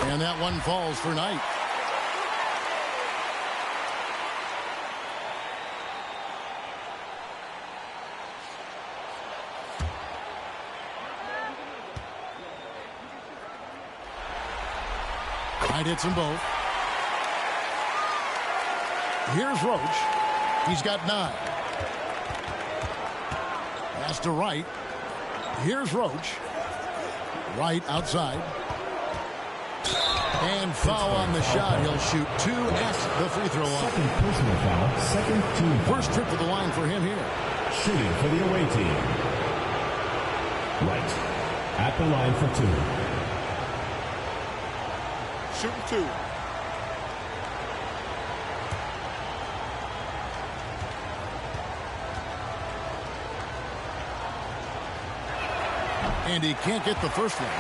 Speaker 7: And that one falls for Knight. Knight hits them both. Here's Roach. He's got 9. Pass to Wright. Here's Roach. Wright outside. And foul on the shot. He'll shoot 2 at the free throw line.
Speaker 10: Second personal foul. Second team foul.
Speaker 7: First trip to the line for him here.
Speaker 10: Shooting for the away team. Right. At the line for 2.
Speaker 14: Shooting 2.
Speaker 7: And he can't get the first one.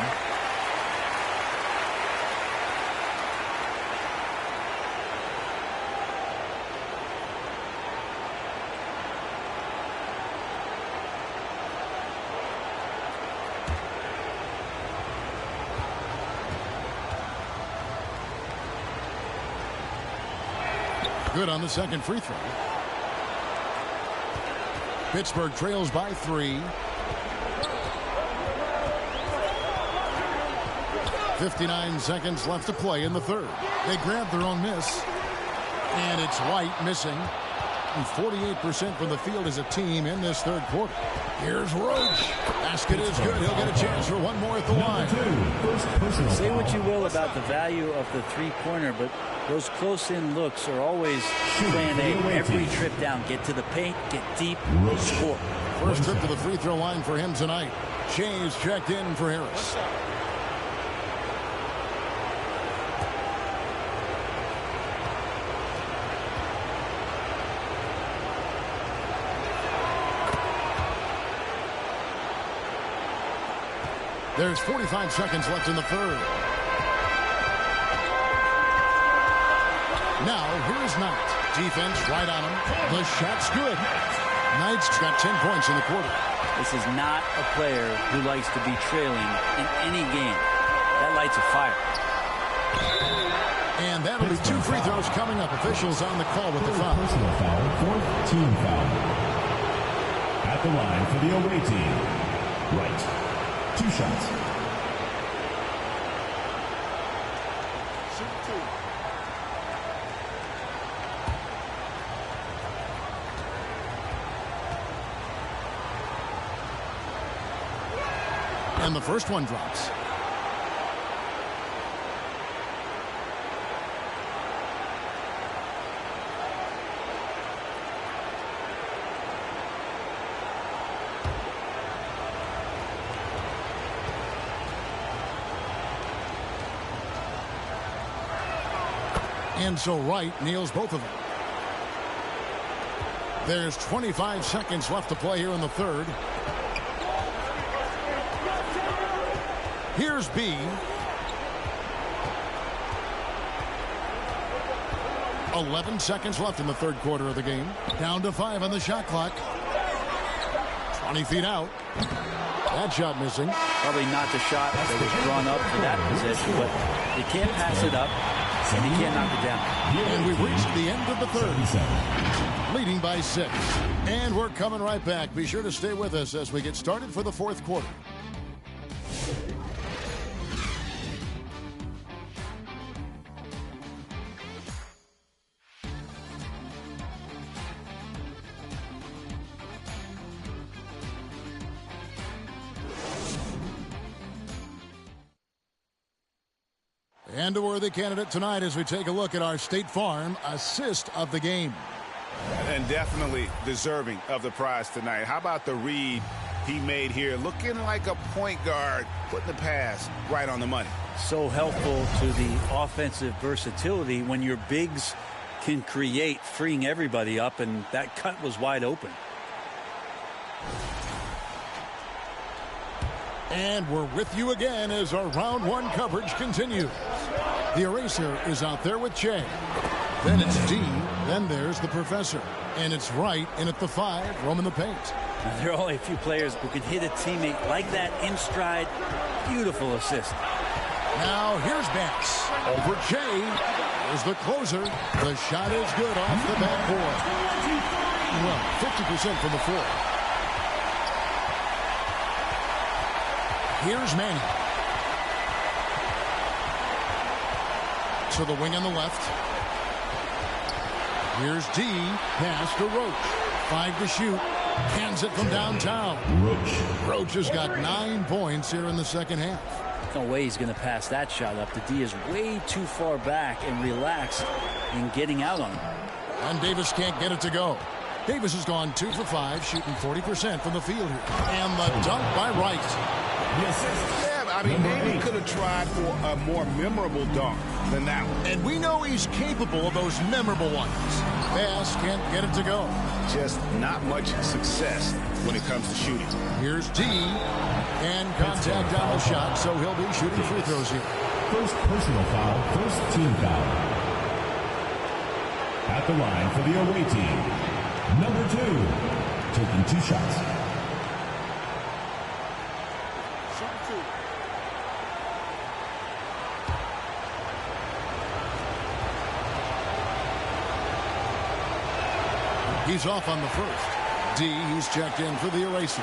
Speaker 7: Good on the second free throw. Pittsburgh trails by 3. 59 seconds left to play in the third. They grab their own miss. And it's White missing. shooting 48% from the field as a team in this third quarter. Here's Roach. Basket is good. He'll get a chance for one more at the line.
Speaker 9: Say what you will about the value of the three-pointer, but those close-in looks are always plan A. Every trip down, get to the paint, get deep, score.
Speaker 7: First trip to the free throw line for him tonight. Shay's checked in for Harris. There's 45 seconds left in the third. Now, here's Knight. Defense right on him. The shot's good. Knight's got 10 points in the quarter.
Speaker 9: This is not a player who likes to be trailing in any game. That lights a fire.
Speaker 7: And that'll be 2 free throws coming up. Officials on the call with the foul.
Speaker 10: Personal foul, fourth team foul. At the line for the away team. Right. 2 shots.
Speaker 7: And the first one drops. And so Wright nails both of them. There's 25 seconds left to play here in the third. Here's B. 11 seconds left in the third quarter of the game. Down to 5 on the shot clock. 20 feet out. That shot missing.
Speaker 9: Probably not the shot that was drawn up for that possession, but you can't pass it up. And he can't knock it down.
Speaker 7: And we've reached the end of the third. Leading by 6. And we're coming right back. Be sure to stay with us as we get started for the fourth quarter. And a worthy candidate tonight as we take a look at our State Farm assist of the game.
Speaker 8: And definitely deserving of the prize tonight. How about the read he made here? Looking like a point guard, putting the pass right on the money.
Speaker 9: So helpful to the offensive versatility when your bigs can create, freeing everybody up, and that cut was wide open.
Speaker 7: And we're with you again as our round 1 coverage continues. The eraser is out there with Che. Then it's D. Then there's the professor. And it's Wright in at the 5, roaming the paint.
Speaker 9: Now, there are only a few players who can hit a teammate like that in stride. Beautiful assist.
Speaker 7: Now here's Banks. Over Che. There's the closer. The shot is good off the backboard. Well, 50% from the floor. Here's Manny. To the wing on the left. Here's D. Pass to Roach. 5 to shoot. Hands it from downtown. Roach has got 9 points here in the second half.
Speaker 9: No way he's going to pass that shot up. The D is way too far back and relaxed in getting out on him.
Speaker 7: And Davis can't get it to go. Davis has gone 2 for 5, shooting 40% from the field here. And the dunk by Wright.
Speaker 8: Yeah, I mean, maybe he could have tried for a more memorable dunk than that one.
Speaker 7: And we know he's capable of those memorable ones. Bass can't get it to go.
Speaker 8: Just not much success when it comes to shooting.
Speaker 7: Here's D. And contact on the shot, so he'll be shooting free throws here.
Speaker 10: First personal foul, first team foul. At the line for the away team. Number 2, taking 2 shots.
Speaker 7: He's off on the first. D, he's checked in for the eraser.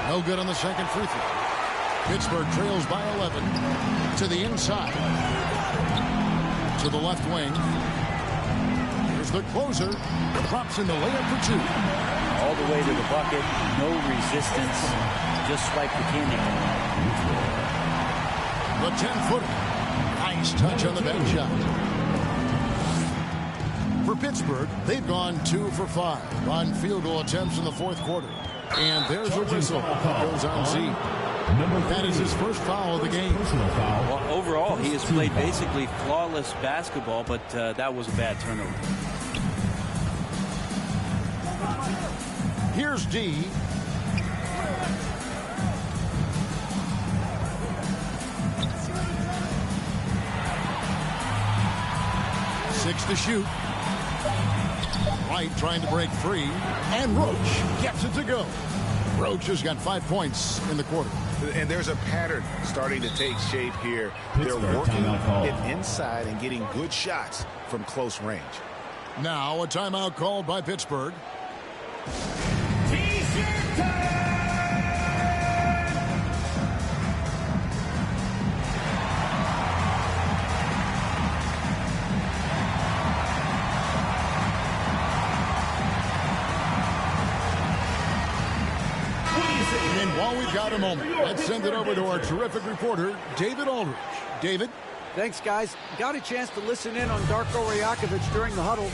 Speaker 7: No good on the second free throw. Pittsburgh trails by 11 to the inside. To the left wing. Here's the closer. Drops in the layup for 2.
Speaker 9: All the way to the bucket. No resistance. Just swipe the candy.
Speaker 7: The 10-footer. Nice touch on the back shot. For Pittsburgh, they've gone 2 for 5 on field goal attempts in the fourth quarter. And there's a whistle that goes on Z. That is his first foul of the game.
Speaker 9: Well, overall, he has played basically flawless basketball, but that was a bad turnover.
Speaker 7: Here's D. Six to shoot. Wright trying to break free. And Roach gets it to go. Roach has got 5 points in the quarter.
Speaker 8: And there's a pattern starting to take shape here. They're working it inside and getting good shots from close range.
Speaker 7: Now a timeout called by Pittsburgh.
Speaker 10: T-shirt time!
Speaker 7: And while we've got a moment, let's send it over to our terrific reporter, David Aldridge. David?
Speaker 15: Thanks, guys. Got a chance to listen in on Darko Rajakovic during the huddle.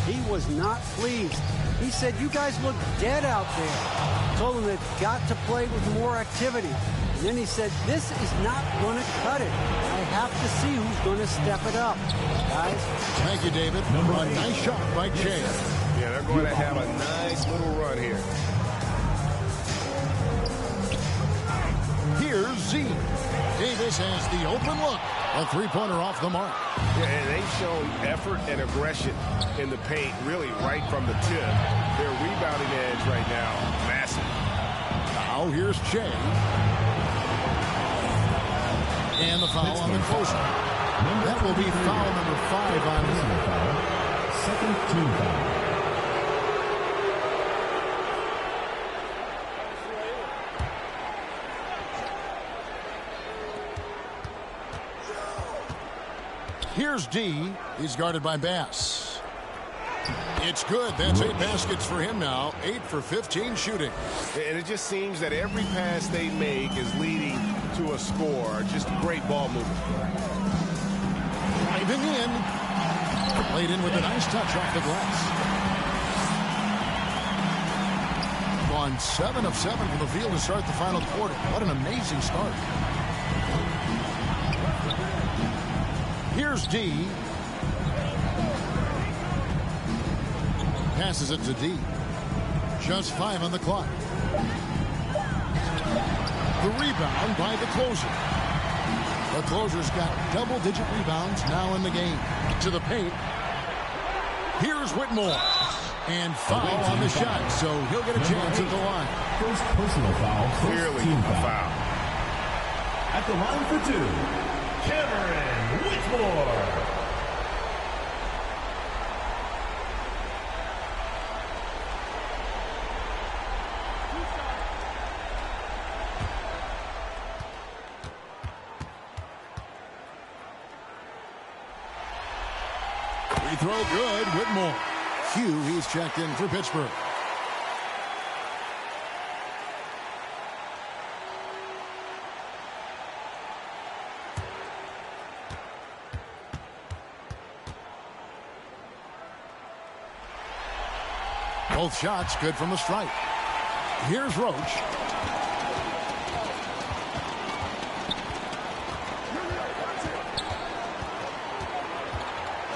Speaker 15: He was not pleased. He said, you guys look dead out there. Told him they've got to play with more activity. And then he said, this is not going to cut it. I have to see who's going to step it up. Guys?
Speaker 7: Thank you, David. A nice shot by Jay.
Speaker 8: Yeah, they're going to have a nice little run here.
Speaker 7: Here's Z. Davis has the open look. A three-pointer off the mark.
Speaker 8: Yeah, and they've shown effort and aggression in the paint, really right from the tip. Their rebounding edge right now, massive.
Speaker 7: Now here's Jay. And the foul on the closer. That will be foul number 5 on him.
Speaker 10: Second team foul.
Speaker 7: Here's D. He's guarded by Bass. It's good. That's 8 baskets for him now. 8 for 15 shooting.
Speaker 8: And it just seems that every pass they make is leading to a score. Just great ball movement.
Speaker 7: Driving in. Played in with a nice touch off the glass. Gone 7 of 7 from the field to start the final quarter. What an amazing start. Here's D. Passes it to D. Just 5 on the clock. The rebound by the closer. The closer's got double-digit rebounds now in the game. To the paint. Here's Whitmore. And foul on the shot, so he'll get a chance at the line.
Speaker 10: First personal foul.
Speaker 8: Clearly a foul.
Speaker 10: At the line for 2, Cameron Whitmore.
Speaker 7: Free throw good, Whitmore. Hugh, he's checked in for Pittsburgh. Both shots good from the stripe. Here's Roach.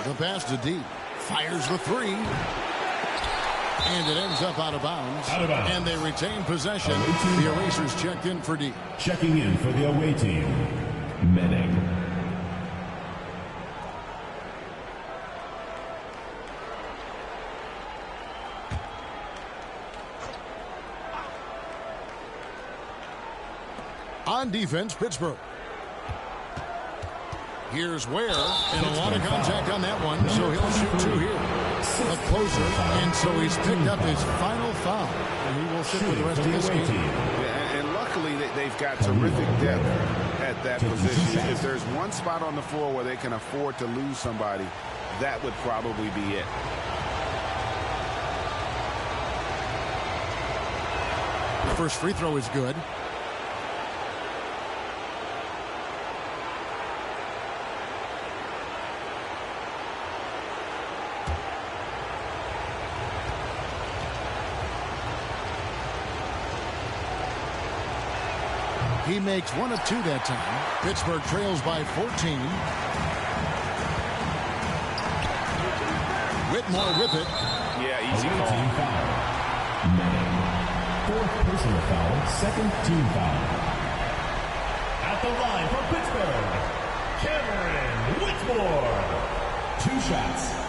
Speaker 7: The pass to D. Fires the 3. And it ends up out of bounds. And they retain possession. The Erasers checked in for D.
Speaker 10: Checking in for the away team, Manning.
Speaker 7: On defense, Pittsburgh. Here's Ware, and a lot of contact on that one, so he'll shoot 2 here. A closer, and so he's picked up his final foul. And he will sit for the rest of this game.
Speaker 8: And luckily, they've got terrific depth at that position. If there's one spot on the floor where they can afford to lose somebody, that would probably be it.
Speaker 7: The first free throw is good. He makes 1 of 2 that time. Pittsburgh trails by 14. Whitmore with it.
Speaker 8: Yeah, easy call.
Speaker 10: Fourth personal foul, second team foul. At the line for Pittsburgh, Cameron Whitmore. 2 shots.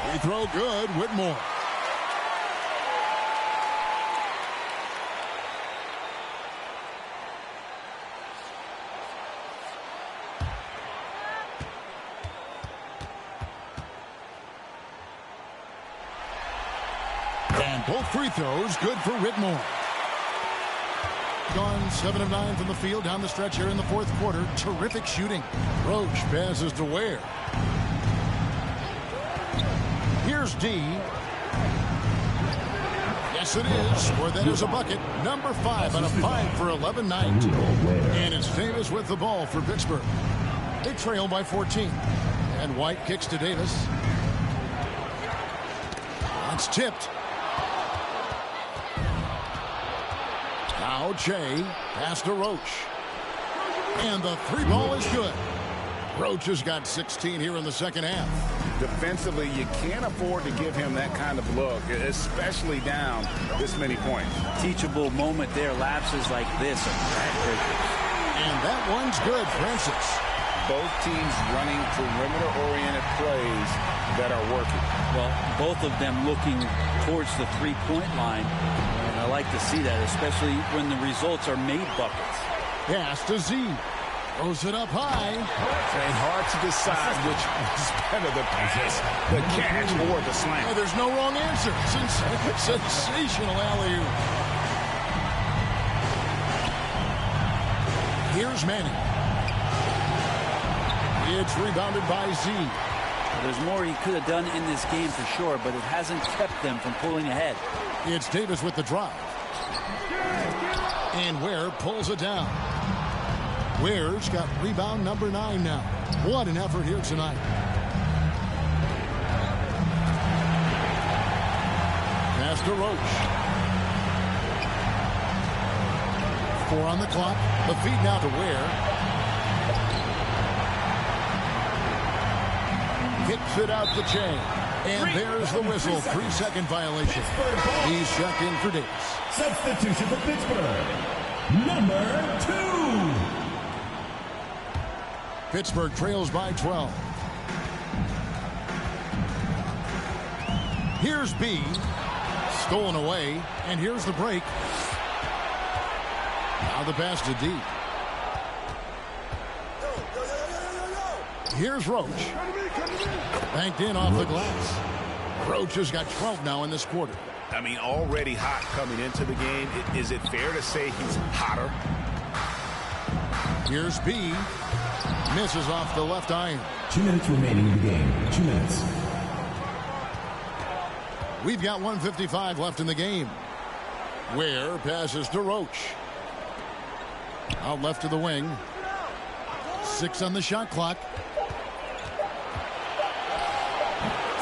Speaker 7: Free throw good, Whitmore. And both free throws good for Whitmore. Gone 7 of 9 from the field down the stretch here in the fourth quarter. Terrific shooting. Roach passes to Ware. Here's D. Yes, it is. Where that is a bucket. Number 5 on a 5 for 11 night. And it's Davis with the ball for Pittsburgh. They trail by 14. And White kicks to Davis. It's tipped. Now Che. Pass to Roach. And the 3 ball is good. Roach has got 16 here in the second half.
Speaker 8: Defensively, you can't afford to give him that kind of look, especially down this many points.
Speaker 9: Teachable moment there. Lapses like this are backbreakers.
Speaker 7: And that one's good, Francis.
Speaker 8: Both teams running perimeter-oriented plays that are working.
Speaker 9: Well, both of them looking towards the three-point line. And I like to see that, especially when the results are made buckets.
Speaker 7: Pass to Z. Throws it up high.
Speaker 8: And hard to decide which was better, the pass, the catch, or the slam.
Speaker 7: Oh, there's no wrong answer. Sensational alley-oop. Here's Manning. It's rebounded by Z.
Speaker 9: There's more he could have done in this game for sure, but it hasn't kept them from pulling ahead.
Speaker 7: It's Davis with the drive. And Ware pulls it down. Ware's got rebound number 9 now. What an effort here tonight. Pass to Roach. 4 on the clock. The feed now to Ware. Kicks it out to Che. And there's the whistle. 3-second violation. He's checked in for Davis.
Speaker 10: Substitution for Pittsburgh. Number 2.
Speaker 7: Pittsburgh trails by 12. Here's B. Stolen away. And here's the break. Now the pass to D. Here's Roach. Banked in off the glass. Roach has got 12 now in this quarter.
Speaker 8: I mean, already hot coming into the game. Is it fair to say he's hotter?
Speaker 7: Here's B. Misses off the left iron.
Speaker 10: 2 minutes remaining in the game. 2 minutes.
Speaker 7: We've got 1:55 left in the game. Ware passes to Roach. Out left to the wing. 6 on the shot clock.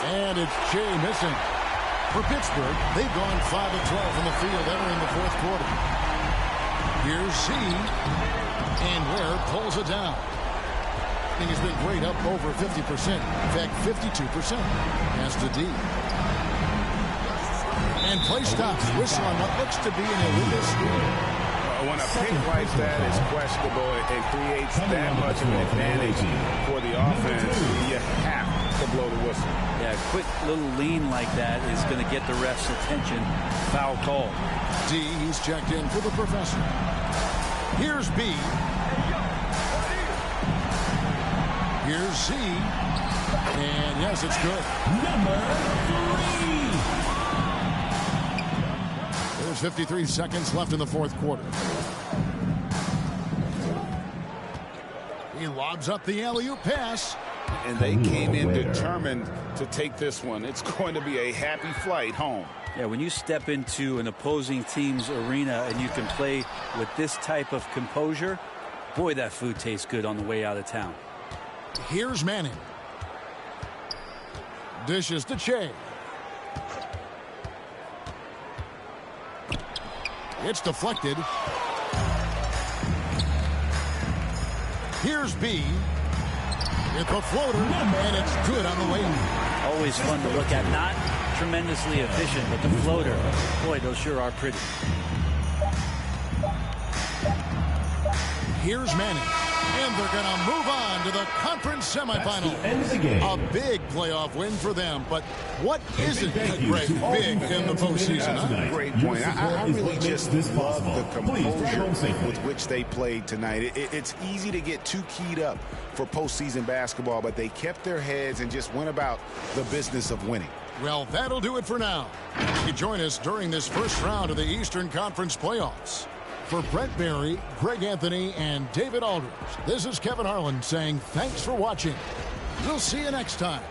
Speaker 7: And it's Che missing. For Pittsburgh, they've gone 5 of 12 from the field entering the fourth quarter. Here's Z. And Ware pulls it down. He's been great, up over 50%. In fact, 52%. Pass to D. And play stops. Whistle on what looks to be an illegal score.
Speaker 8: When a pick like that is questionable and creates that much of an advantage for the offense, you have to blow the whistle.
Speaker 9: Yeah, a quick little lean like that is going to get the ref's attention. Foul call.
Speaker 7: D, he's checked in for the professor. Here's B. Here's Z. And yes, it's good.
Speaker 10: Number 3.
Speaker 7: There's 53 seconds left in the fourth quarter. He lobs up the alley-oop pass.
Speaker 8: And they came in determined to take this one. It's going to be a happy flight home.
Speaker 9: Yeah, when you step into an opposing team's arena and you can play with this type of composure, boy, that food tastes good on the way out of town.
Speaker 7: Here's Manning. Dishes to Che. It's deflected. Here's B. It's a floater, and it's good on the wing.
Speaker 9: Always fun to look at. Not tremendously efficient, but the floater, boy, those sure are pretty.
Speaker 7: Here's Manning. And they're going to move on to the conference semifinal. A big playoff win for them. But what isn't big in the postseason? Huh?
Speaker 8: Great point. I really just love the composure with which they played tonight. It's easy to get too keyed up for postseason basketball, but they kept their heads and just went about the business of winning.
Speaker 7: Well, that'll do it for now. You join us during this first round of the Eastern Conference playoffs. For Brett Barry, Greg Anthony, and David Aldridge, this is Kevin Harlan saying thanks for watching. We'll see you next time.